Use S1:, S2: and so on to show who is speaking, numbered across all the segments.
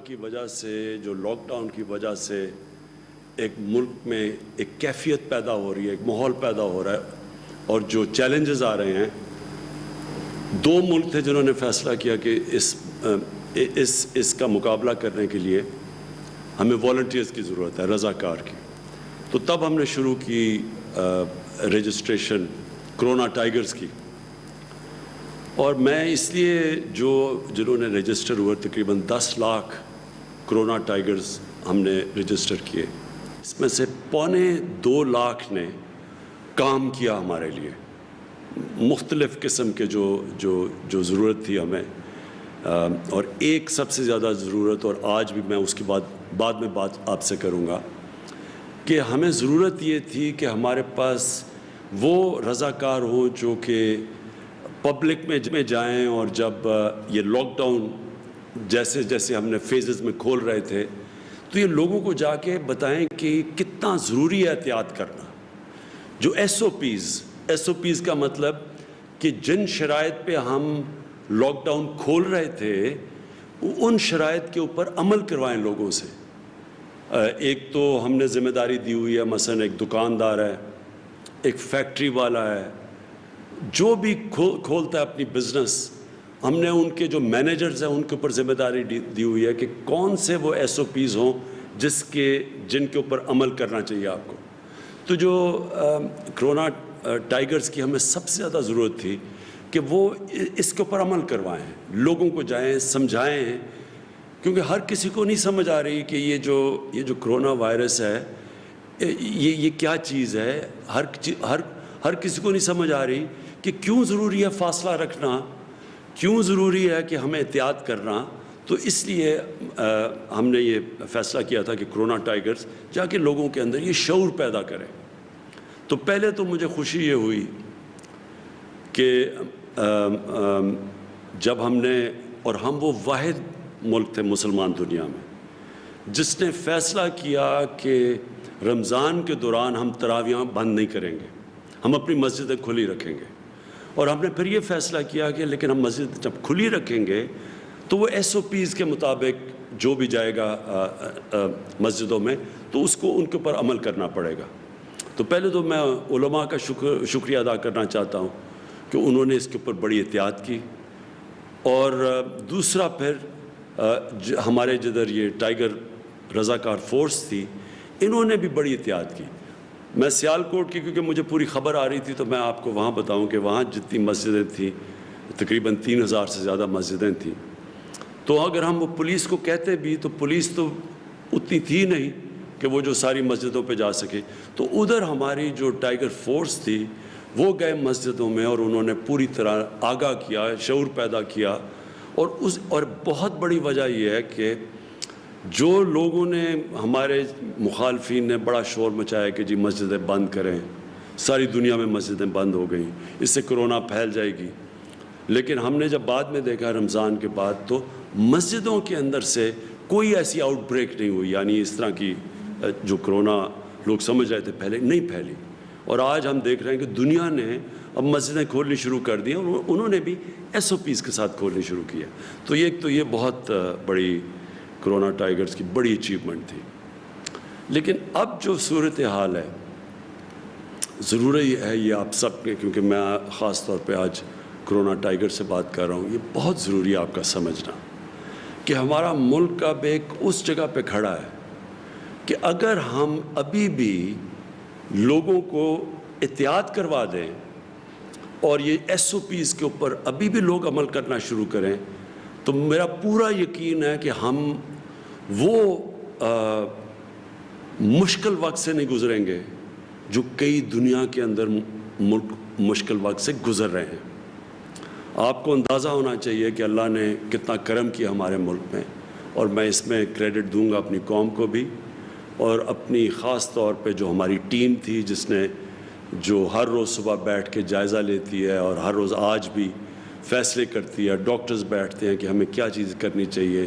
S1: کی وجہ سے, جو لاک ڈاؤن کی وجہ سے ایک ملک میں ایک کیفیت پیدا ہو رہی ہے, ایک ماحول پیدا ہو رہا ہے, اور جو چیلنجز آ رہے ہیں, دو ملک تھے جنہوں نے فیصلہ کیا کہ اس کا مقابلہ کرنے کے لیے ہمیں والنٹیئرز کی ضرورت ہے, رضاکار کی. تو تب ہم نے شروع کی رجسٹریشن کرونا ٹائیگرز کی, اور میں اس لیے جنہوں نے رجسٹر ہوئے تقریباً 10 لاکھ کرونا ٹائیگرز ہم نے رجسٹر کیے, اس میں سے 2.25 لاکھ نے کام کیا ہمارے لیے, مختلف قسم کے جو ضرورت تھی ہمیں, اور ایک سب سے زیادہ ضرورت, اور آج بھی میں اس کی بعد میں بات آپ سے کروں گا, کہ ہمیں ضرورت یہ تھی کہ ہمارے پاس وہ رضاکار ہوں جو کہ پبلک میں جائیں, اور جب یہ لاک ڈاؤن جیسے جیسے ہم نے فیزز میں کھول رہے تھے تو یہ لوگوں کو جا کے بتائیں کہ کتنا ضروری ہے احتیاط کرنا. جو ایس او پیز کا مطلب کہ جن شرائط پہ ہم لاک ڈاؤن کھول رہے تھے ان شرائط کے اوپر عمل کروائیں لوگوں سے. ایک تو ہم نے ذمہ داری دی ہوئی ہے, مثلا ایک دکاندار ہے, ایک فیکٹری والا ہے, جو بھی کھولتا ہے اپنی بزنس, ہم نے ان کے جو مینیجرز ہیں ان کے اوپر ذمہ داری دی ہوئی ہے کہ کون سے وہ ایس او پیز ہوں جن کے اوپر عمل کرنا چاہیے آپ کو. تو جو کرونا ٹائیگرز کی ہمیں سب سے زیادہ ضرورت تھی کہ وہ اس کے اوپر عمل کروائیں, لوگوں کو جائیں سمجھائیں, کیونکہ ہر کسی کو نہیں سمجھ آ رہی کہ یہ جو کرونا وائرس ہے یہ کیا چیز ہے. ہر کسی کو نہیں سمجھ آ رہی کہ کیوں ضروری ہے فاصلہ رکھنا, کیوں ضروری ہے کہ ہمیں احتیاط کرنا. تو اس لیے ہم نے یہ فیصلہ کیا تھا کہ کرونا ٹائیگرز جا کے لوگوں کے اندر یہ شعور پیدا کریں. تو پہلے تو مجھے خوشی یہ ہوئی کہ جب ہم نے, اور ہم وہ واحد ملک تھے مسلمان دنیا میں جس نے فیصلہ کیا کہ رمضان کے دوران ہم تراویحاں بند نہیں کریں گے, ہم اپنی مسجدیں کھلی رکھیں گے. اور ہم نے پھر یہ فیصلہ کیا کہ لیکن ہم مسجد جب کھلی رکھیں گے تو وہ ایس او پیز کے مطابق جو بھی جائے گا مسجدوں میں تو اس کو ان کے اوپر عمل کرنا پڑے گا. تو پہلے تو میں علماء کا شکریہ ادا کرنا چاہتا ہوں کہ انہوں نے اس کے اوپر بڑی احتیاط کی. اور دوسرا پھر ہمارے جدھر یہ ٹائیگر رضاکار فورس تھی انہوں نے بھی بڑی احتیاط کی. میں سیالکوٹ کی کیونکہ مجھے پوری خبر آ رہی تھی تو میں آپ کو وہاں بتاؤں کہ وہاں جتنی مسجدیں تھیں تقریباً 3000 سے زیادہ مسجدیں تھیں. تو اگر ہم وہ پولیس کو کہتے بھی تو پولیس تو اتنی تھی نہیں کہ وہ جو ساری مسجدوں پہ جا سکے. تو ادھر ہماری جو ٹائیگر فورس تھی وہ گئے مسجدوں میں اور انہوں نے پوری طرح آگاہ کیا, شعور پیدا کیا. اور بہت بڑی وجہ یہ ہے کہ جو لوگوں نے, ہمارے مخالفین نے بڑا شور مچایا کہ جی مسجدیں بند کریں, ساری دنیا میں مسجدیں بند ہو گئیں, اس سے کرونا پھیل جائے گی. لیکن ہم نے جب بعد میں دیکھا رمضان کے بعد تو مسجدوں کے اندر سے کوئی ایسی آؤٹ بریک نہیں ہوئی, یعنی اس طرح کی جو کرونا لوگ سمجھ رہے تھے پہلے نہیں پھیلی. اور آج ہم دیکھ رہے ہیں کہ دنیا نے اب مسجدیں کھولنی شروع کر دی اور انہوں نے بھی ایس او پیز کے ساتھ کھولنی شروع کیا. تو یہ بہت بڑی کرونا ٹائیگرز کی بڑی اچیومنٹ تھی. لیکن اب جو صورتحال ہے ضروری ہے یہ آپ سب کے, کیونکہ میں خاص طور پہ آج کرونا ٹائیگر سے بات کر رہا ہوں, یہ بہت ضروری ہے آپ کا سمجھنا کہ ہمارا ملک اب ایک اس جگہ پہ کھڑا ہے کہ اگر ہم ابھی بھی لوگوں کو احتیاط کروا دیں اور یہ ایس او پیز کے اوپر ابھی بھی لوگ عمل کرنا شروع کریں تو میرا پورا یقین ہے کہ ہم وہ مشکل وقت سے نہیں گزریں گے جو کئی دنیا کے اندر ملک مشکل وقت سے گزر رہے ہیں. آپ کو اندازہ ہونا چاہیے کہ اللہ نے کتنا کرم کیا ہمارے ملک میں, اور میں اس میں کریڈٹ دوں گا اپنی قوم کو بھی اور اپنی خاص طور پہ جو ہماری ٹیم تھی جس نے جو ہر روز صبح بیٹھ کے جائزہ لیتی ہے اور ہر روز آج بھی فیصلے کرتی ہے. ڈاکٹرز بیٹھتے ہیں کہ ہمیں کیا چیز کرنی چاہیے,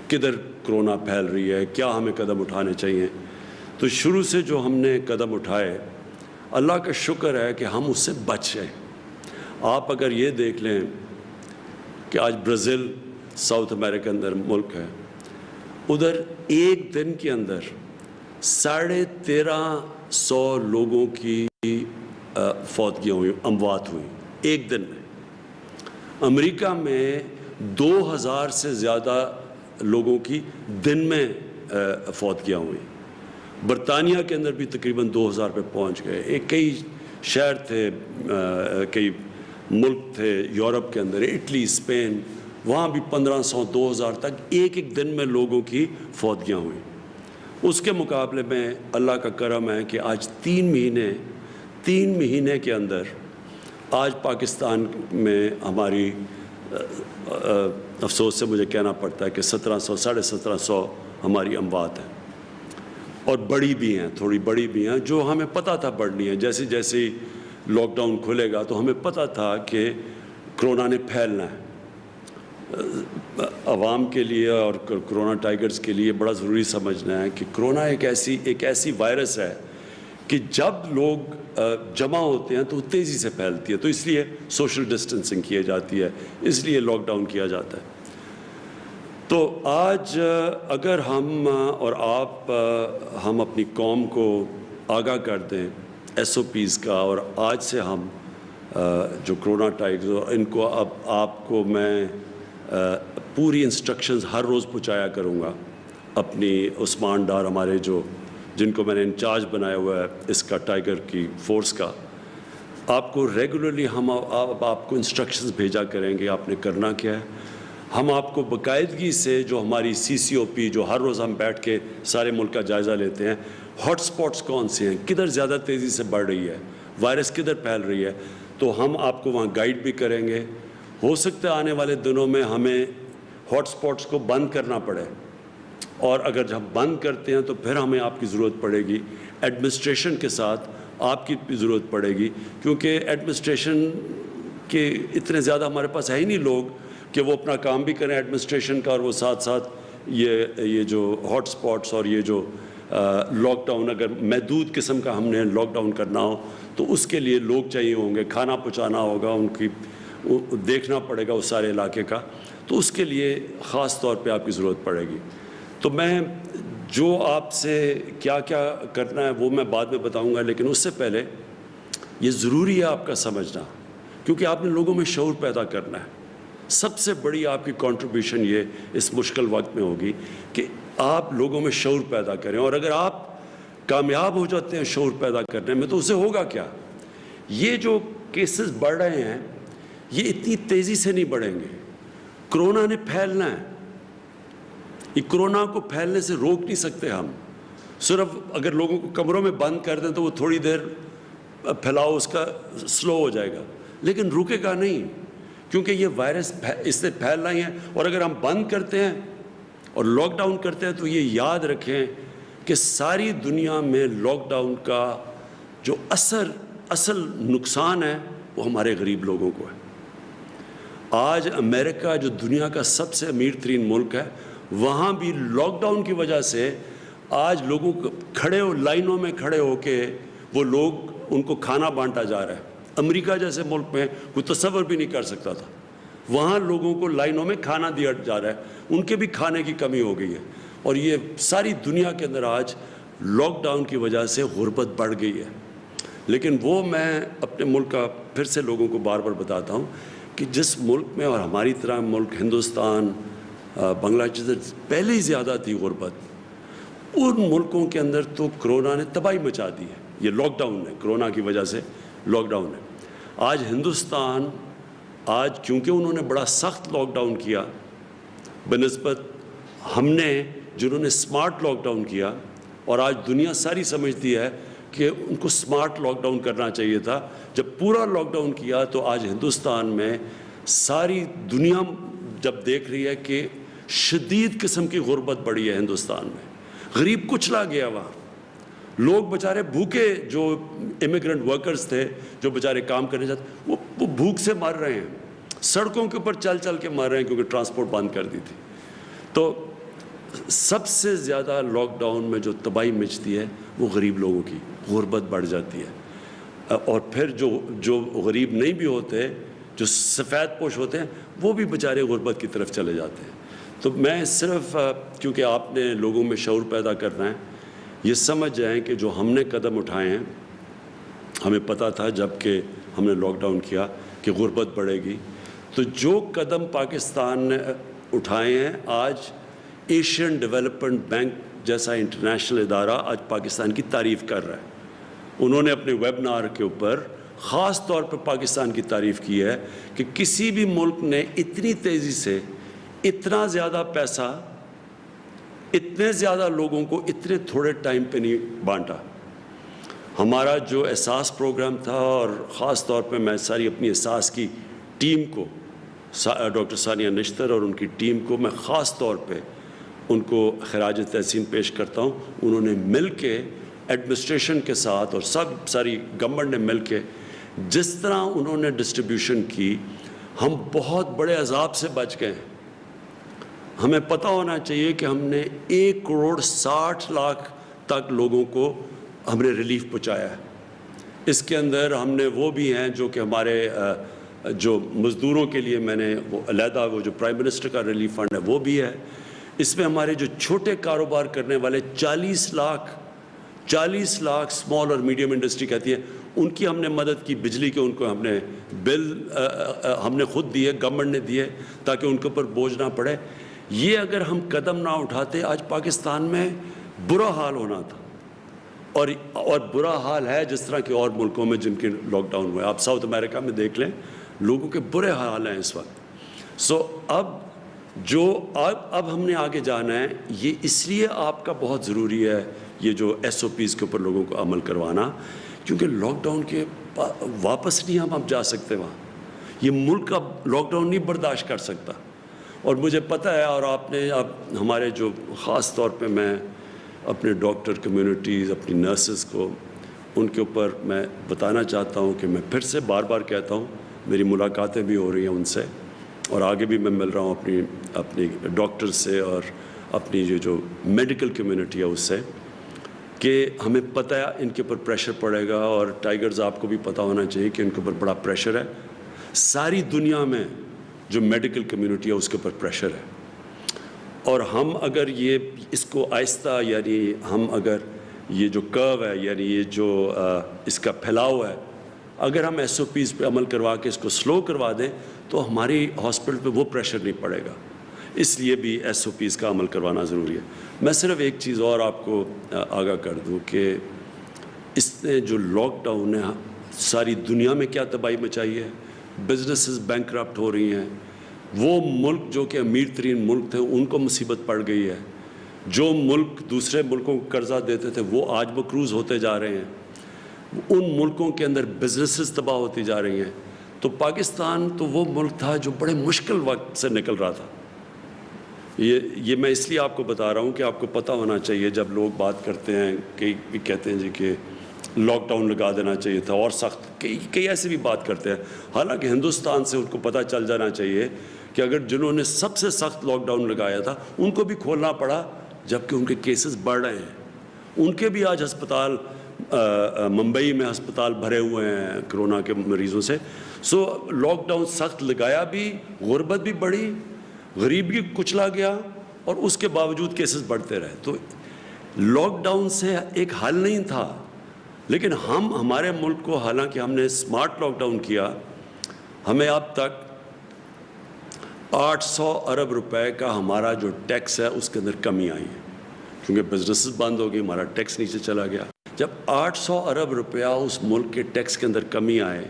S1: کدھر کرونا پھیل رہی ہے, کیا ہمیں قدم اٹھانے چاہیے. تو شروع سے جو ہم نے قدم اٹھائے اللہ کا شکر ہے کہ ہم اس سے بچ گئے. آپ اگر یہ دیکھ لیں کہ آج برازیل ساؤتھ امریکہ اندر ملک ہے, ادھر ایک دن کے اندر 1350 لوگوں کی فوتگیاں ہوئی، اموات ہوئی ایک دن میں۔ امریکہ میں 2000 سے زیادہ لوگوں کی دن میں فوتگیاں ہوئی۔ برطانیہ کے اندر بھی تقریباً 2000 پہ پہنچ گئے۔ کئی شہر تھے، کئی ملک تھے یورپ کے اندر، اٹلی، اسپین، وہاں بھی 1500 2000 تک ایک دن میں لوگوں کی فوتگیاں ہوئیں۔ اس کے مقابلے میں اللہ کا کرم ہے کہ آج 3 مہینے کے اندر آج پاکستان میں ہماری افسوس سے مجھے کہنا پڑتا ہے کہ 1700 1750 ہماری اموات ہیں، اور بڑی بھی ہیں، تھوڑی بڑی بھی ہیں، جو ہمیں پتہ تھا بڑھنی ہے۔ جیسے جیسے لاک ڈاؤن کھلے گا تو ہمیں پتہ تھا کہ کرونا نے پھیلنا ہے۔ عوام کے لیے اور کرونا ٹائگرز کے لیے بڑا ضروری سمجھنا ہے کہ کرونا ایک ایسی وائرس ہے کہ جب لوگ جمع ہوتے ہیں تو وہ تیزی سے پھیلتی ہے، تو اس لیے سوشل ڈسٹنسنگ کی جاتی ہے، اس لیے لاک ڈاؤن کیا جاتا ہے۔ تو آج اگر ہم اور آپ ہم اپنی قوم کو آگاہ کر دیں SOPs کا، اور آج سے ہم جو کرونا ٹائگرز، ان کو اب آپ کو میں پوری انسٹرکشنز ہر روز پہنچایا کروں گا۔ اپنی عثمان ڈار ہمارے جن کو میں نے انچارج بنایا ہوا ہے اس کا، ٹائگر کی فورس کا، آپ کو ریگولرلی ہم آپ کو انسٹرکشنز بھیجا کریں گے آپ نے کرنا کیا ہے۔ ہم آپ کو باقاعدگی سے جو ہماری CCOP جو ہر روز ہم بیٹھ کے سارے ملک کا جائزہ لیتے ہیں، ہاٹ سپاٹس کون سے ہیں، کدھر زیادہ تیزی سے بڑھ رہی ہے وائرس، کدھر پھیل رہی ہے، تو ہم آپ کو وہاں گائیڈ بھی کریں گے۔ ہو سکتا ہے آنے والے دنوں میں ہمیں ہاٹ سپاٹس کو بند کرنا پڑے، اور اگر جب بند کرتے ہیں تو پھر ہمیں آپ کی ضرورت پڑے گی، ایڈمنسٹریشن کے ساتھ آپ کی بھی ضرورت پڑے گی، کیونکہ ایڈمنسٹریشن کے اتنے زیادہ ہمارے پاس ہے ہی نہیں لوگ کہ وہ اپنا کام بھی کریں ایڈمنسٹریشن کا، اور وہ ساتھ ساتھ یہ جو ہاٹ سپاٹس اور یہ جو لاک ڈاؤن، اگر محدود قسم کا ہم نے لاک ڈاؤن کرنا ہو تو اس کے لیے لوگ چاہیے ہوں گے، کھانا پہنچانا ہوگا، ان کی دیکھنا پڑے گا اس سارے علاقے کا، تو اس کے لیے خاص طور پہ آپ کی ضرورت پڑے گی۔ تو میں جو آپ سے کیا کیا کرنا ہے وہ میں بعد میں بتاؤں گا، لیکن اس سے پہلے یہ ضروری ہے آپ کا سمجھنا، کیونکہ آپ نے لوگوں میں شعور پیدا کرنا ہے۔ سب سے بڑی آپ کی کنٹریبیوشن یہ اس مشکل وقت میں ہوگی کہ آپ لوگوں میں شعور پیدا کریں، اور اگر آپ کامیاب ہو جاتے ہیں شعور پیدا کرنے میں تو اسے ہوگا کیا، یہ جو کیسز بڑھ رہے ہیں یہ اتنی تیزی سے نہیں بڑھیں گے۔ کرونا نے پھیلنا ہے، یہ کرونا کو پھیلنے سے روک نہیں سکتے ہم، صرف اگر لوگوں کو کمروں میں بند کر دیں تو وہ تھوڑی دیر پھیلاؤ اس کا سلو ہو جائے گا، لیکن رکے گا نہیں، کیونکہ یہ وائرس اس سے پھیلنا ہی ہے۔ اور اگر ہم بند کرتے ہیں اور لاک ڈاؤن کرتے ہیں تو یہ یاد رکھیں کہ ساری دنیا میں لاک ڈاؤن کا جو اصل نقصان ہے وہ ہمارے غریب لوگوں کو ہے۔ آج امریکہ جو دنیا کا سب سے امیر ترین ملک ہے، وہاں بھی لاک ڈاؤن کی وجہ سے آج لوگوں کو لائنوں میں کھڑے ہو کے وہ لوگ ان کو کھانا بانٹا جا رہا ہے۔ امریکہ جیسے ملک میں کوئی تصور بھی نہیں کر سکتا تھا، وہاں لوگوں کو لائنوں میں کھانا دیا جا رہا ہے، ان کے بھی کھانے کی کمی ہو گئی ہے۔ اور یہ ساری دنیا کے اندر آج لاک ڈاؤن کی وجہ سے غربت بڑھ گئی ہے۔ لیکن وہ میں اپنے ملک کا پھر سے لوگوں کو بار بار بتاتا ہوں کہ جس ملک میں، اور ہماری طرح ملک ہندوستان، بنگلہ دیش پہلے ہی زیادہ تھی غربت، ان ملکوں کے اندر تو کرونا نے تباہی مچا دی ہے، یہ لاک ڈاؤن نے، کرونا کی وجہ سے لاک ڈاؤن ہے۔ آج ہندوستان، آج کیونکہ انہوں نے بڑا سخت لاک ڈاؤن کیا بنسبت ہم نے جنہوں نے سمارٹ لاک ڈاؤن کیا، اور آج دنیا ساری سمجھتی ہے کہ ان کو سمارٹ لاک ڈاؤن کرنا چاہیے تھا۔ جب پورا لاک ڈاؤن کیا تو آج ہندوستان میں ساری دنیا جب دیکھ رہی ہے کہ شدید قسم کی غربت بڑھی ہے ہندوستان میں، غریب کچلا گیا، وہاں لوگ بیچارے بھوکے، جو امیگرنٹ ورکرز تھے جو بیچارے کام کرنے جاتے وہ بھوک سے مر رہے ہیں، سڑکوں کے اوپر چل چل کے مر رہے ہیں کیونکہ ٹرانسپورٹ بند کر دی تھی۔ تو سب سے زیادہ لاک ڈاؤن میں جو تباہی مچتی ہے وہ غریب لوگوں کی، غربت بڑھ جاتی ہے، اور پھر جو غریب نہیں بھی ہوتے، جو سفید پوش ہوتے ہیں، وہ بھی بیچارے غربت کی طرف چلے جاتے ہیں۔ تو میں صرف کیونکہ آپ نے لوگوں میں شعور پیدا کرنا ہے، یہ سمجھ جائیں کہ جو ہم نے قدم اٹھائے ہیں، ہمیں پتہ تھا جب کہ ہم نے لاک ڈاؤن کیا کہ غربت بڑھے گی، تو جو قدم پاکستان نے اٹھائے ہیں، آج ایشین ڈیولپمنٹ بینک جیسا انٹرنیشنل ادارہ آج پاکستان کی تعریف کر رہا ہے۔ انہوں نے اپنے ویبنار کے اوپر خاص طور پر پاکستان کی تعریف کی ہے کہ کسی بھی ملک نے اتنی تیزی سے اتنا زیادہ پیسہ اتنے زیادہ لوگوں کو اتنے تھوڑے ٹائم پہ نہیں بانٹا۔ ہمارا جو احساس پروگرام تھا، اور خاص طور پہ میں ساری اپنی احساس کی ٹیم کو، ڈاکٹر ثانیہ نشتر اور ان کی ٹیم کو میں خاص طور پہ ان کو خراج تحسین پیش کرتا ہوں۔ انہوں نے مل کے ایڈمنسٹریشن کے ساتھ اور ساری گورنمنٹ نے مل کے جس طرح انہوں نے ڈسٹریبیوشن کی، ہم بہت بڑے عذاب سے بچ گئے ہیں۔ ہمیں پتہ ہونا چاہیے کہ ہم نے 1,60,00,000 تک لوگوں کو ہم نے ریلیف پہنچایا ہے۔ اس کے اندر ہم نے وہ بھی ہیں جو کہ ہمارے جو مزدوروں کے لیے میں نے وہ علیحدہ وہ جو پرائم منسٹر کا ریلیف فنڈ ہے وہ بھی ہے۔ اس میں ہمارے جو چھوٹے کاروبار کرنے والے 40 لاکھ اسمال اور میڈیم انڈسٹری کہتی ہے، ان کی ہم نے مدد کی، بجلی کے ان کو ہم نے بل ہم نے خود دیے، گورنمنٹ نے دیے تاکہ ان کے اوپر بوجھ نہ پڑے۔ یہ اگر ہم قدم نہ اٹھاتے آج پاکستان میں برا حال ہونا تھا، اور برا حال ہے جس طرح کے اور ملکوں میں جن کے لاک ڈاؤن ہوئے۔ آپ ساؤتھ امریکہ میں دیکھ لیں، لوگوں کے برے حال ہیں اس وقت۔ اب ہم نے آگے جانا ہے، یہ اس لیے آپ کا بہت ضروری ہے یہ جو SOPs کے اوپر لوگوں کو عمل کروانا، کیونکہ لاک ڈاؤن کے واپس نہیں ہم اب جا سکتے وہاں۔ یہ ملک اب لاک ڈاؤن نہیں برداشت کر سکتا، اور مجھے پتہ ہے، اور آپ نے اب ہمارے جو خاص طور پہ میں اپنے ڈاکٹر کمیونٹیز، اپنی نرسز کو، ان کے اوپر میں بتانا چاہتا ہوں کہ میں پھر سے بار بار کہتا ہوں، میری ملاقاتیں بھی ہو رہی ہیں ان سے، اور آگے بھی میں مل رہا ہوں اپنی ڈاکٹر سے اور اپنی جو میڈیکل کمیونٹی ہے اس سے، کہ ہمیں پتہ ہے ان کے اوپر پریشر پڑے گا، اور ٹائیگرز آپ کو بھی پتہ ہونا چاہیے کہ ان کے اوپر بڑا پریشر ہے۔ ساری دنیا میں جو میڈیکل کمیونٹی ہے اس کے اوپر پریشر ہے، اور ہم اگر اس کو آہستہ، یعنی ہم اگر یہ جو کرو ہے، یعنی یہ جو اس کا پھیلاؤ ہے، اگر ہم SOPs پہ عمل کروا کے اس کو سلو کروا دیں تو ہماری ہاسپٹل پہ وہ پریشر نہیں پڑے گا۔ اس لیے بھی SOPs کا عمل کروانا ضروری ہے۔ میں صرف ایک چیز اور آپ کو آگاہ کر دوں کہ اس نے جو لاک ڈاؤن ہے ساری دنیا میں کیا تباہی مچائی ہے۔ بزنسز بینکرپٹ ہو رہی ہیں، وہ ملک جو کہ امیر ترین ملک تھے ان کو مصیبت پڑ گئی ہے، جو ملک دوسرے ملکوں کو قرضہ دیتے تھے وہ آج مقروض ہوتے جا رہے ہیں، ان ملکوں کے اندر بزنسز تباہ ہوتی جا رہی ہیں۔ تو پاکستان تو وہ ملک تھا جو بڑے مشکل وقت سے نکل رہا تھا۔ یہ میں اس لیے آپ کو بتا رہا ہوں کہ آپ کو پتہ ہونا چاہیے، جب لوگ بات کرتے ہیں کئی کہتے ہیں جی کہ لاک ڈاؤن لگا دینا چاہیے تھا اور سخت، کئی ایسے بھی بات کرتے ہیں، حالانکہ ہندوستان سے ان کو پتہ چل جانا چاہیے کہ اگر جنہوں نے سب سے سخت لاک ڈاؤن لگایا تھا ان کو بھی کھولنا پڑا جبکہ ان کے کیسز بڑھ رہے ہیں۔ ان کے بھی آج ہسپتال، ممبئی میں ہسپتال بھرے ہوئے ہیں کرونا کے مریضوں سے۔ لاک ڈاؤن سخت لگایا بھی، غربت بھی بڑھی، غریب بھی کچلا گیا، اور اس کے باوجود کیسز بڑھتے رہے۔ تو لاک ڈاؤن سے ایک حل نہیں تھا، لیکن ہمارے ملک کو، حالانکہ ہم نے اسمارٹ لاک ڈاؤن کیا، ہمیں اب تک 800 ارب روپے کا ہمارا جو ٹیکس ہے اس کے اندر کمی آئی ہے، کیونکہ بزنسز بند ہو گئی، ہمارا ٹیکس نیچے چلا گیا۔ جب 800 ارب روپیہ اس ملک کے ٹیکس کے اندر کمی آئے،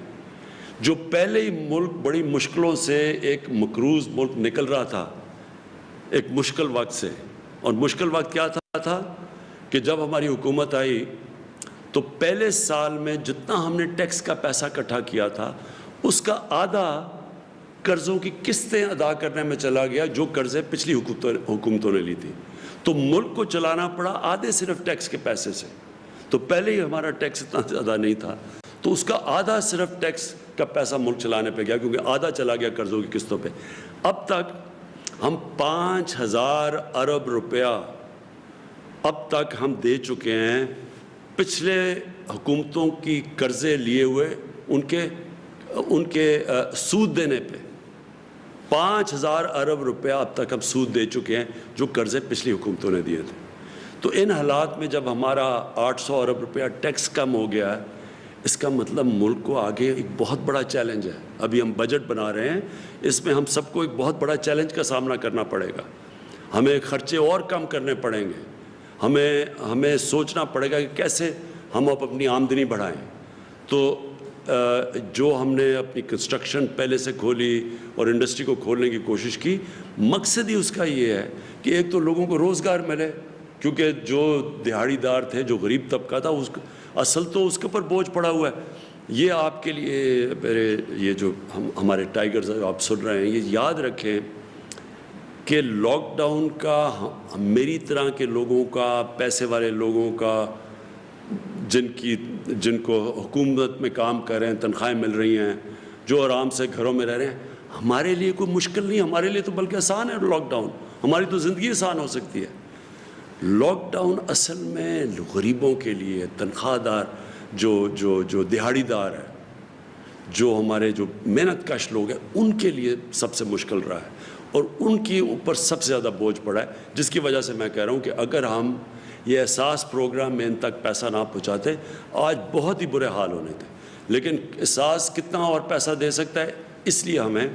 S1: جو پہلے ہی ملک بڑی مشکلوں سے ایک مقروض ملک نکل رہا تھا ایک مشکل وقت سے، اور مشکل وقت کیا تھا کہ جب ہماری حکومت آئی تو پہلے سال میں جتنا ہم نے ٹیکس کا پیسہ اکٹھا کیا تھا اس کا آدھا قرضوں کی قسطیں ادا کرنے میں چلا گیا، جو قرضے پچھلی حکومتوں نے لی تھی۔ تو ملک کو چلانا پڑا آدھے صرف ٹیکس کے پیسے سے۔ تو پہلے ہی ہمارا ٹیکس اتنا زیادہ نہیں تھا، تو اس کا آدھا صرف ٹیکس کا پیسہ ملک چلانے پہ گیا، کیونکہ آدھا چلا گیا قرضوں کی قسطوں پہ۔ اب تک ہم 5000 ارب روپیہ اب تک ہم دے چکے ہیں پچھلے حکومتوں کی قرضے لیے ہوئے ان کے سود دینے پہ۔ 5,000 ارب روپے اب تک ہم سود دے چکے ہیں جو قرضے پچھلی حکومتوں نے دیے تھے. تو ان حالات میں جب ہمارا 800 ارب روپیہ ٹیکس کم ہو گیا ہے، اس کا مطلب ملک کو آگے ایک بہت بڑا چیلنج ہے. ابھی ہم بجٹ بنا رہے ہیں، اس میں ہم سب کو ایک بہت بڑا چیلنج کا سامنا کرنا پڑے گا. ہمیں خرچے اور کم کرنے پڑیں گے، ہمیں سوچنا پڑے گا کہ کیسے ہم اپنی آمدنی بڑھائیں. تو جو ہم نے اپنی کنسٹرکشن پہلے سے کھولی اور انڈسٹری کو کھولنے کی کوشش کی، مقصد ہی اس کا یہ ہے کہ ایک تو لوگوں کو روزگار ملے، کیونکہ جو دیہڑی دار تھے، جو غریب طبقہ تھا، اصل تو اس کے اوپر بوجھ پڑا ہوا ہے. یہ آپ کے لیے میرے یہ جو ہمارے ٹائیگرز آپ سن رہے ہیں، یہ یاد رکھیں کہ لاک ڈاؤن کا میری طرح کے لوگوں کا، پیسے والے لوگوں کا، جن کو حکومت میں کام کر رہے ہیں، تنخواہیں مل رہی ہیں، جو آرام سے گھروں میں رہ رہے ہیں، ہمارے لیے کوئی مشکل نہیں. ہمارے لیے تو بلکہ آسان ہے لاک ڈاؤن. ہماری تو زندگی آسان ہو سکتی ہے. لاک ڈاؤن اصل میں غریبوں کے لیے، تنخواہ دار جو دیہڑی دار ہے، جو ہمارے جو محنت کش لوگ ہیں، ان کے لیے سب سے مشکل رہا ہے اور ان کے اوپر سب سے زیادہ بوجھ پڑا ہے. جس کی وجہ سے میں کہہ رہا ہوں کہ اگر ہم یہ احساس پروگرام میں ان تک پیسہ نہ پہنچاتے، آج بہت ہی برے حال ہونے تھے. لیکن احساس کتنا اور پیسہ دے سکتا ہے، اس لیے ہمیں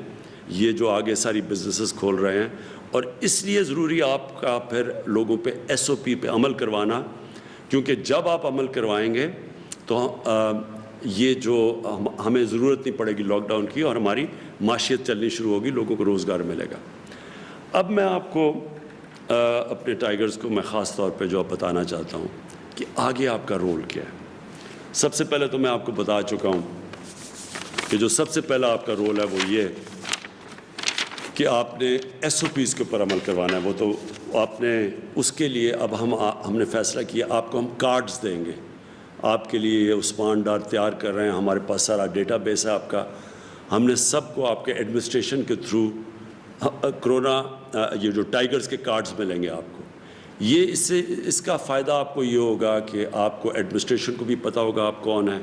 S1: یہ جو آگے ساری بزنسز کھول رہے ہیں، اور اس لیے ضروری آپ کا پھر لوگوں پہ SOP پہ عمل کروانا، کیونکہ جب آپ عمل کروائیں گے تو یہ جو ہمیں ضرورت نہیں پڑے گی لاک ڈاؤن کی، اور ہماری معیشت چلنی شروع ہوگی، لوگوں کو روزگار ملے گا. اب میں آپ کو اپنے ٹائیگرز کو میں خاص طور پہ جو بتانا چاہتا ہوں کہ آگے آپ کا رول کیا ہے. سب سے پہلے تو میں آپ کو بتا چکا ہوں کہ جو سب سے پہلا آپ کا رول ہے وہ یہ کہ آپ نے SOPs کے اوپر عمل کروانا ہے. وہ تو آپ نے اس کے لیے اب ہم نے فیصلہ کیا، آپ کو ہم کارڈز دیں گے. آپ کے لیے عثمان ڈار تیار کر رہے ہیں، ہمارے پاس سارا ڈیٹا بیس ہے آپ کا. ہم نے سب کو آپ کے ایڈمنسٹریشن کے تھرو کرونا یہ جو ٹائیگرز کے کارڈز ملیں گے آپ کو. یہ اس کا فائدہ آپ کو یہ ہوگا کہ آپ کو ایڈمنسٹریشن کو بھی پتہ ہوگا آپ کون ہیں.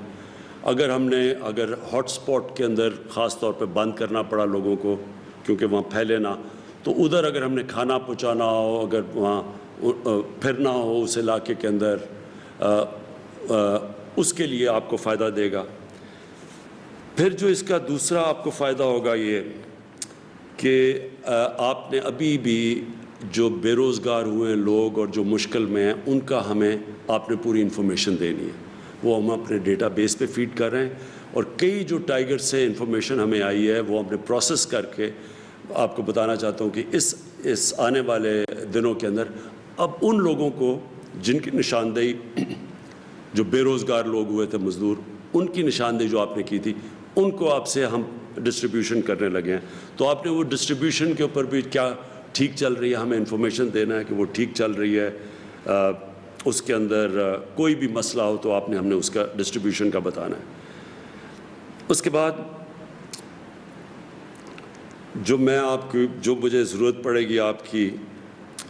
S1: اگر ہاٹ اسپاٹ کے اندر خاص طور پہ بند کرنا پڑا لوگوں کو کیونکہ وہاں پھیلے نہ، تو ادھر اگر ہم نے کھانا پہنچانا ہو، اگر وہاں پھرنا ہو اس علاقے کے اندر، اس کے لیے آپ کو فائدہ دے گا. پھر جو اس کا دوسرا آپ کو فائدہ ہوگا یہ کہ آپ نے ابھی بھی جو بے روزگار ہوئے لوگ اور جو مشکل میں ہیں، ان کا آپ نے پوری انفارمیشن دینی ہے. وہ ہم اپنے ڈیٹا بیس پہ فیڈ کر رہے ہیں، اور کئی جو ٹائیگر سے انفارمیشن ہمیں آئی ہے وہ ہم نے پروسیس کر کے آپ کو بتانا چاہتا ہوں کہ اس آنے والے دنوں کے اندر اب ان لوگوں کو جن کی نشاندہی جو بے روزگار لوگ ہوئے تھے، مزدور، ان کی نشاندہی جو آپ نے کی تھی، ان کو آپ سے ہم ڈسٹریبیوشن کرنے لگے ہیں. تو آپ نے وہ ڈسٹریبیوشن کے اوپر بھی کیا ٹھیک چل رہی ہے، ہمیں انفارمیشن دینا ہے کہ وہ ٹھیک چل رہی ہے. اس کے اندر کوئی بھی مسئلہ ہو تو ہم نے اس کا ڈسٹریبیوشن کا بتانا ہے. اس کے بعد جو مجھے ضرورت پڑے گی آپ کی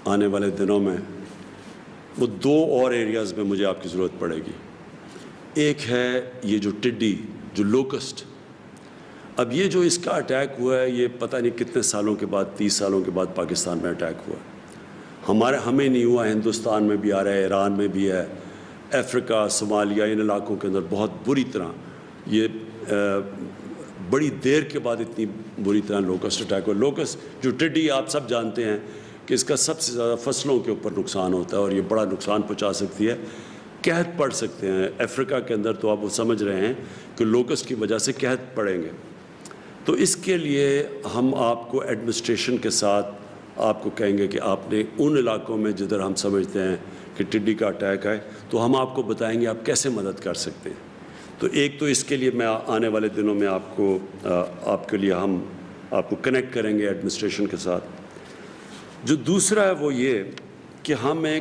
S1: آنے والے دنوں میں، وہ 2 اور ایریاز میں مجھے آپ کی ضرورت پڑے گی. ایک ہے یہ جو ٹڈی، جو لوکسٹ. اب یہ جو اس کا اٹیک ہوا ہے، یہ پتہ نہیں کتنے سالوں کے بعد، 30 سالوں کے بعد پاکستان میں اٹیک ہوا ہے. ہمیں نہیں ہوا، ہندوستان میں بھی آ رہا ہے، ایران میں بھی ہے، افریقہ، صومالیہ، ان علاقوں کے اندر بہت بری طرح، یہ بڑی دیر کے بعد اتنی بری طرح لوکسٹ اٹیک ہوا. لوکسٹ جو ٹڈی، آپ سب جانتے ہیں کہ اس کا سب سے زیادہ فصلوں کے اوپر نقصان ہوتا ہے، اور یہ بڑا نقصان پہنچا سکتی ہے. قحط پڑ سکتے ہیں افریقہ کے اندر. تو آپ وہ سمجھ رہے ہیں کہ لوکسٹ کی وجہ سے قحط پڑیں گے. تو اس کے لیے ہم آپ کو ایڈمنسٹریشن کے ساتھ آپ کو کہیں گے کہ آپ نے ان علاقوں میں جدھر ہم سمجھتے ہیں کہ ٹڈی کا اٹیک ہے، تو ہم آپ کو بتائیں گے آپ کیسے مدد کر سکتے ہیں. تو ایک تو اس کے لیے میں آنے والے دنوں میں آپ کے لیے ہم آپ کو کنیکٹ کریں گے ایڈمنسٹریشن کے ساتھ. جو دوسرا ہے وہ یہ کہ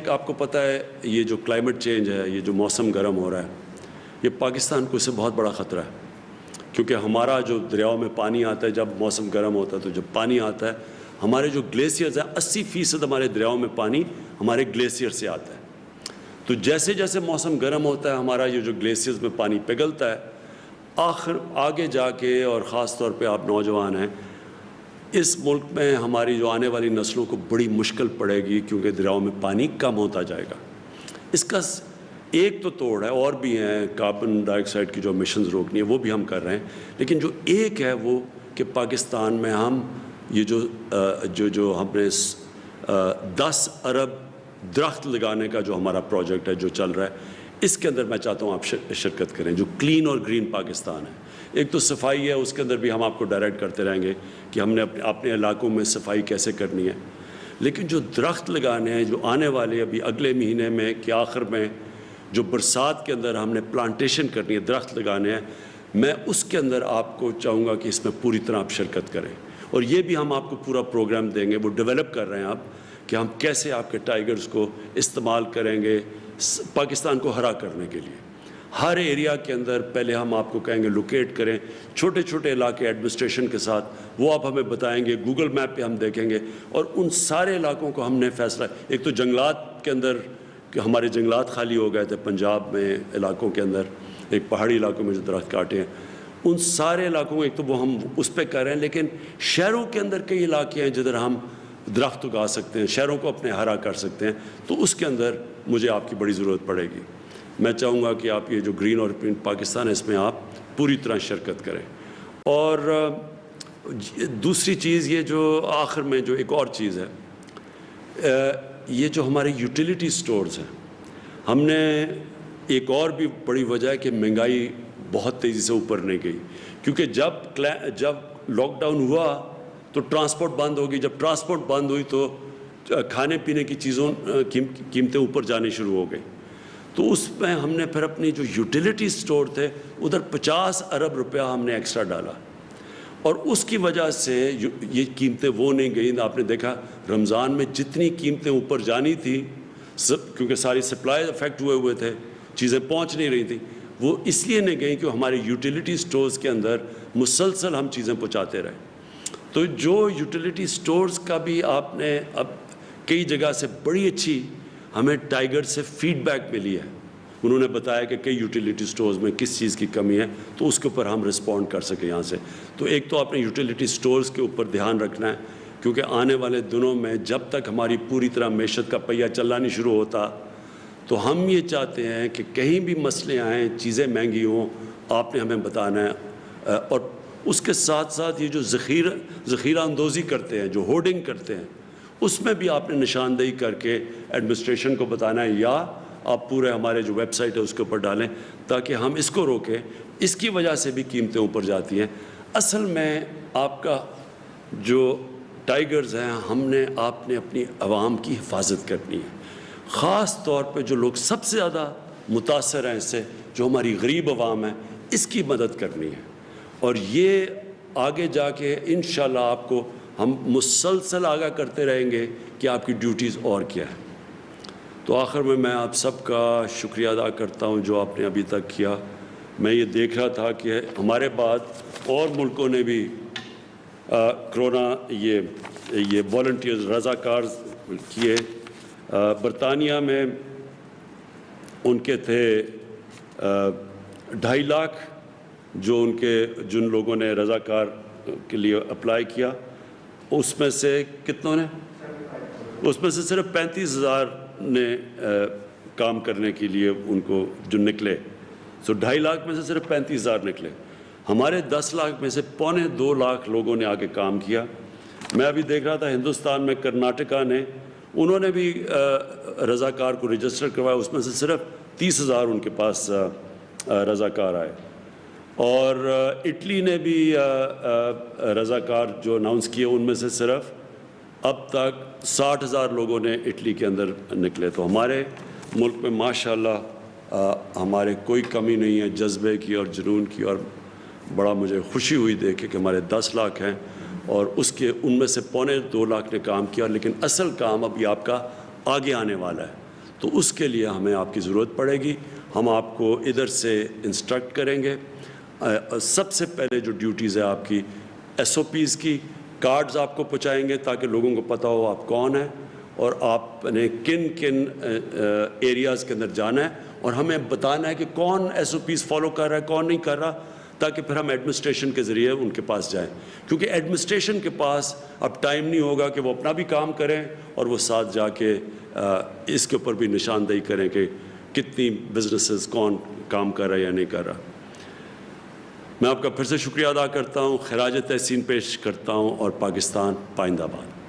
S1: آپ کو پتہ ہے یہ جو کلائمیٹ چینج ہے، یہ جو موسم گرم ہو رہا ہے، یہ پاکستان کو اس سے بہت بڑا خطرہ ہے. کیونکہ ہمارا جو دریاؤں میں پانی آتا ہے، جب موسم گرم ہوتا ہے تو جب پانی آتا ہے، ہمارے جو گلیشیئرز ہیں، 80% ہمارے دریاؤں میں پانی ہمارے گلیشیئر سے آتا ہے. تو جیسے جیسے موسم گرم ہوتا ہے، ہمارا یہ جو گلیشیئرز میں پانی پگھلتا ہے، آگے جا کے، اور خاص طور پہ آپ نوجوان ہیں، اس ملک میں ہماری جو آنے والی نسلوں کو بڑی مشکل پڑے گی، کیونکہ دریاؤں میں پانی کم ہوتا جائے گا۔ اس کا ایک تو توڑ ہے، اور بھی ہیں کاربن ڈائی آکسائڈ کی جو ایمیشنز روکنی ہے وہ بھی ہم کر رہے ہیں، لیکن جو ایک ہے وہ کہ پاکستان میں ہم یہ جو ہم نے 10 ارب درخت لگانے کا جو ہمارا پروجیکٹ ہے جو چل رہا ہے، اس کے اندر میں چاہتا ہوں آپ شرکت کریں، جو کلین اور گرین پاکستان ہے۔ ایک تو صفائی ہے، اس کے اندر بھی ہم آپ کو ڈائریکٹ کرتے رہیں گے کہ ہم نے اپنے علاقوں میں صفائی کیسے کرنی ہے، لیکن جو درخت لگانے ہیں، جو آنے والے ابھی اگلے مہینے میں کہ آخر میں جو برسات کے اندر ہم نے پلانٹیشن کرنی ہے، درخت لگانے ہیں، میں اس کے اندر آپ کو چاہوں گا کہ اس میں پوری طرح آپ شرکت کریں، اور یہ بھی ہم آپ کو پورا پروگرام دیں گے، وہ ڈیولپ کر رہے ہیں آپ کہ ہم کیسے آپ کے ٹائیگرز کو استعمال کریں گے پاکستان کو ہرا کرنے کے لیے۔ ہر ایریا کے اندر پہلے ہم آپ کو کہیں گے لوکیٹ کریں، چھوٹے چھوٹے علاقے ایڈمنسٹریشن کے ساتھ، وہ آپ ہمیں بتائیں گے، گوگل میپ پہ ہم دیکھیں گے، اور ان سارے علاقوں کو ہم نے فیصلہ، ایک تو جنگلات کے اندر کہ ہمارے جنگلات خالی ہو گئے تھے پنجاب میں علاقوں کے اندر، ایک پہاڑی علاقوں میں جو درخت کاٹے ہیں، ان سارے علاقوں میں ایک تو وہ ہم اس پہ کر رہے ہیں، لیکن شہروں کے اندر کئی علاقے ہیں جدھر ہم درخت اگا سکتے ہیں، شہروں کو اپنے ہرا کر سکتے ہیں، تو اس کے اندر مجھے آپ کی بڑی ضرورت پڑے گی۔ میں چاہوں گا کہ آپ یہ جو گرین اور گرین پاکستان ہے اس میں آپ پوری طرح شرکت کریں۔ اور دوسری چیز یہ جو آخر میں جو ایک اور چیز ہے، یہ جو ہمارے یوٹیلیٹی سٹورز ہیں، ہم نے ایک اور بھی بڑی وجہ ہے کہ مہنگائی بہت تیزی سے اوپر نہیں گئی، کیونکہ جب لاک ڈاؤن ہوا تو ٹرانسپورٹ بند ہو گئی، جب ٹرانسپورٹ بند ہوئی تو کھانے پینے کی چیزوں قیمتیں اوپر جانی شروع ہو گئی، تو اس میں ہم نے پھر اپنی جو یوٹیلیٹی سٹور تھے ادھر 50 ارب روپیہ ہم نے ایکسٹرا ڈالا، اور اس کی وجہ سے یہ قیمتیں وہ نہیں گئیں۔ آپ نے دیکھا رمضان میں جتنی قیمتیں اوپر جانی تھی، کیونکہ ساری سپلائی افیکٹ ہوئے تھے، چیزیں پہنچ نہیں رہی تھیں، وہ اس لیے نہیں گئیں کہ ہمارے یوٹیلیٹی سٹورز کے اندر مسلسل ہم چیزیں پہنچاتے رہے۔ تو جو یوٹیلیٹی سٹورز کا بھی آپ نے اب کئی جگہ سے بڑی اچھی ہمیں ٹائیگر سے فیڈ بیک ملی ہے، انہوں نے بتایا کہ کئی یوٹیلیٹی سٹورز میں کس چیز کی کمی ہے، تو اس کے اوپر ہم رسپونڈ کر سکیں یہاں سے۔ تو ایک تو آپ نے یوٹیلیٹی سٹورز کے اوپر دھیان رکھنا ہے، کیونکہ آنے والے دنوں میں جب تک ہماری پوری طرح معیشت کا پہیہ چلنا نہیں شروع ہوتا، تو ہم یہ چاہتے ہیں کہ کہیں بھی مسئلے آئیں، چیزیں مہنگی ہوں، آپ نے ہمیں بتانا ہے، اور اس کے ساتھ ساتھ یہ جو ذخیرہ اندوزی کرتے ہیں، جو ہورڈنگ کرتے ہیں، اس میں بھی آپ نے نشاندہی کر کے ایڈمنسٹریشن کو بتانا ہے، یا آپ پورے ہمارے جو ویب سائٹ ہے اس کے اوپر ڈالیں تاکہ ہم اس کو روکیں۔ اس کی وجہ سے بھی قیمتیں اوپر جاتی ہیں۔ اصل میں آپ کا جو ٹائیگرز ہیں، آپ نے اپنی عوام کی حفاظت کرنی ہے، خاص طور پہ جو لوگ سب سے زیادہ متاثر ہیں اس سے، جو ہماری غریب عوام ہے، اس کی مدد کرنی ہے، اور یہ آگے جا کے انشاءاللہ آپ کو ہم مسلسل آگاہ کرتے رہیں گے کہ آپ کی ڈیوٹیز اور کیا ہے۔ تو آخر میں آپ سب کا شکریہ ادا کرتا ہوں جو آپ نے ابھی تک کیا۔ میں یہ دیکھ رہا تھا کہ ہمارے بعد اور ملکوں نے بھی کرونا یہ والنٹیئرز رضاکار کیے۔ برطانیہ میں ان کے تھے 2.5 لاکھ جو جن لوگوں نے رضاکار کے لیے اپلائی کیا، اس میں سے کتنوں نے، اس میں سے صرف 35,000 نے کام کرنے کے لیے ان کو جو نکلے، 2.5 لاکھ میں سے صرف 35,000 نکلے۔ ہمارے 10 لاکھ میں سے 1.25 لاکھ لوگوں نے آگے کام کیا۔ میں ابھی دیکھ رہا تھا ہندوستان میں کرناٹکا نے، انہوں نے بھی رضاکار کو رجسٹر کروایا، اس میں سے صرف 30,000 ان کے پاس رضاکار آئے، اور اٹلی نے بھی رضاکار جو اناؤنس کیے، ان میں سے صرف اب تک 60,000 لوگوں نے اٹلی کے اندر نکلے۔ تو ہمارے ملک میں ماشاءاللہ ہمارے کوئی کمی نہیں ہے جذبے کی اور جنون کی، اور بڑا مجھے خوشی ہوئی دیکھ کے کہ ہمارے 10 لاکھ ہیں، اور ان میں سے 1.25 لاکھ نے کام کیا، لیکن اصل کام ابھی آپ کا آگے آنے والا ہے، تو اس کے لیے ہمیں آپ کی ضرورت پڑے گی۔ ہم آپ کو ادھر سے انسٹرکٹ کریں گے۔ سب سے پہلے جو ڈیوٹیز ہے آپ کی SOPs کی، کارڈز آپ کو پہنچائیں گے تاکہ لوگوں کو پتہ ہو آپ کون ہیں اور آپ نے کن ایریاز کے اندر جانا ہے، اور ہمیں بتانا ہے کہ کون SOPs فالو کر رہا ہے، کون نہیں کر رہا، تاکہ پھر ہم ایڈمنسٹریشن کے ذریعے ان کے پاس جائیں، کیونکہ ایڈمنسٹریشن کے پاس اب ٹائم نہیں ہوگا کہ وہ اپنا بھی کام کریں اور وہ ساتھ جا کے اس کے اوپر بھی نشاندہی کریں کہ کتنی بزنسز کون کام کر رہا ہے یا نہیں کر رہا۔ میں آپ کا پھر سے شکریہ ادا کرتا ہوں، خراج تحسین پیش کرتا ہوں، اور پاکستان پائندہ باد۔